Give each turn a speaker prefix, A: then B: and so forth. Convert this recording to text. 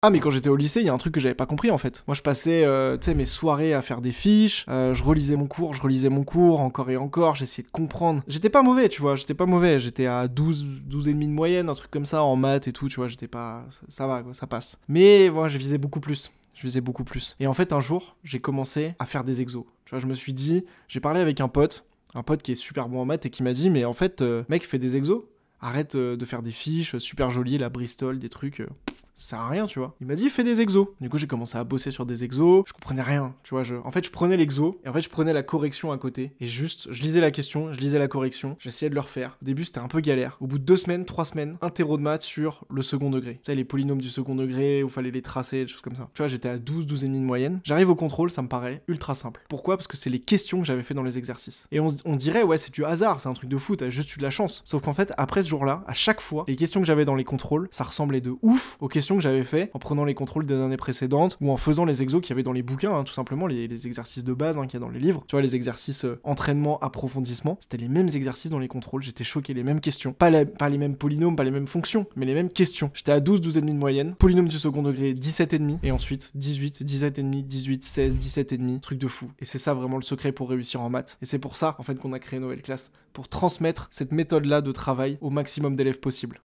A: Ah mais quand j'étais au lycée, il y a un truc que j'avais pas compris en fait. Moi je passais tu sais mes soirées à faire des fiches, je relisais mon cours encore et encore, j'essayais de comprendre. J'étais pas mauvais, tu vois, j'étais à 12 et demi de moyenne, un truc comme ça en maths et tout, tu vois, j'étais pas ça va quoi, ça passe. Mais moi je visais beaucoup plus. Je faisais beaucoup plus. Et en fait, un jour, j'ai commencé à faire des exos. Tu vois, je me suis dit, j'ai parlé avec un pote qui est super bon en maths et qui m'a dit, mais en fait, mec, fais des exos. Arrête de faire des fiches super jolies, la Bristol, des trucs. Ça sert à rien, tu vois. Il m'a dit, fais des exos. Du coup, j'ai commencé à bosser sur des exos. Je comprenais rien, tu vois. En fait, je prenais l'exo et en fait, je prenais la correction à côté. Et juste, je lisais la question, je lisais la correction. J'essayais de le refaire. Au début, c'était un peu galère. Au bout de 2 semaines, 3 semaines, un terreau de maths sur le second degré. Tu sais, les polynômes du second degré, où il fallait les tracer, des choses comme ça. Tu vois, j'étais à 12 et demi de moyenne. J'arrive au contrôle, ça me paraît ultra simple. Pourquoi? Parce que c'est les questions que j'avais fait dans les exercices. Et on dirait, ouais, c'est du hasard, c'est un truc de fou, t'as juste eu de la chance. Sauf qu'en fait, après ce jour-là, à chaque fois, les questions que j'avais dans les contrôles, ça ressemblait de ouf aux questions que j'avais fait en prenant les contrôles des années précédentes ou en faisant les exos qu'il y avait dans les bouquins, hein, tout simplement, les exercices de base qu'il y a dans les livres. Tu vois, les exercices entraînement, approfondissement, c'était les mêmes exercices dans les contrôles, j'étais choqué, les mêmes questions. Pas les mêmes polynômes, pas les mêmes fonctions, mais les mêmes questions. J'étais à 12 et demi de moyenne, polynôme du second degré, 17 et demi, et ensuite 18, 17 et demi, 18, 16, 17 et demi, truc de fou. Et c'est ça vraiment le secret pour réussir en maths. Et c'est pour ça, en fait, qu'on a créé Nouvelle Classe, pour transmettre cette méthode-là de travail au maximum d'élèves possible.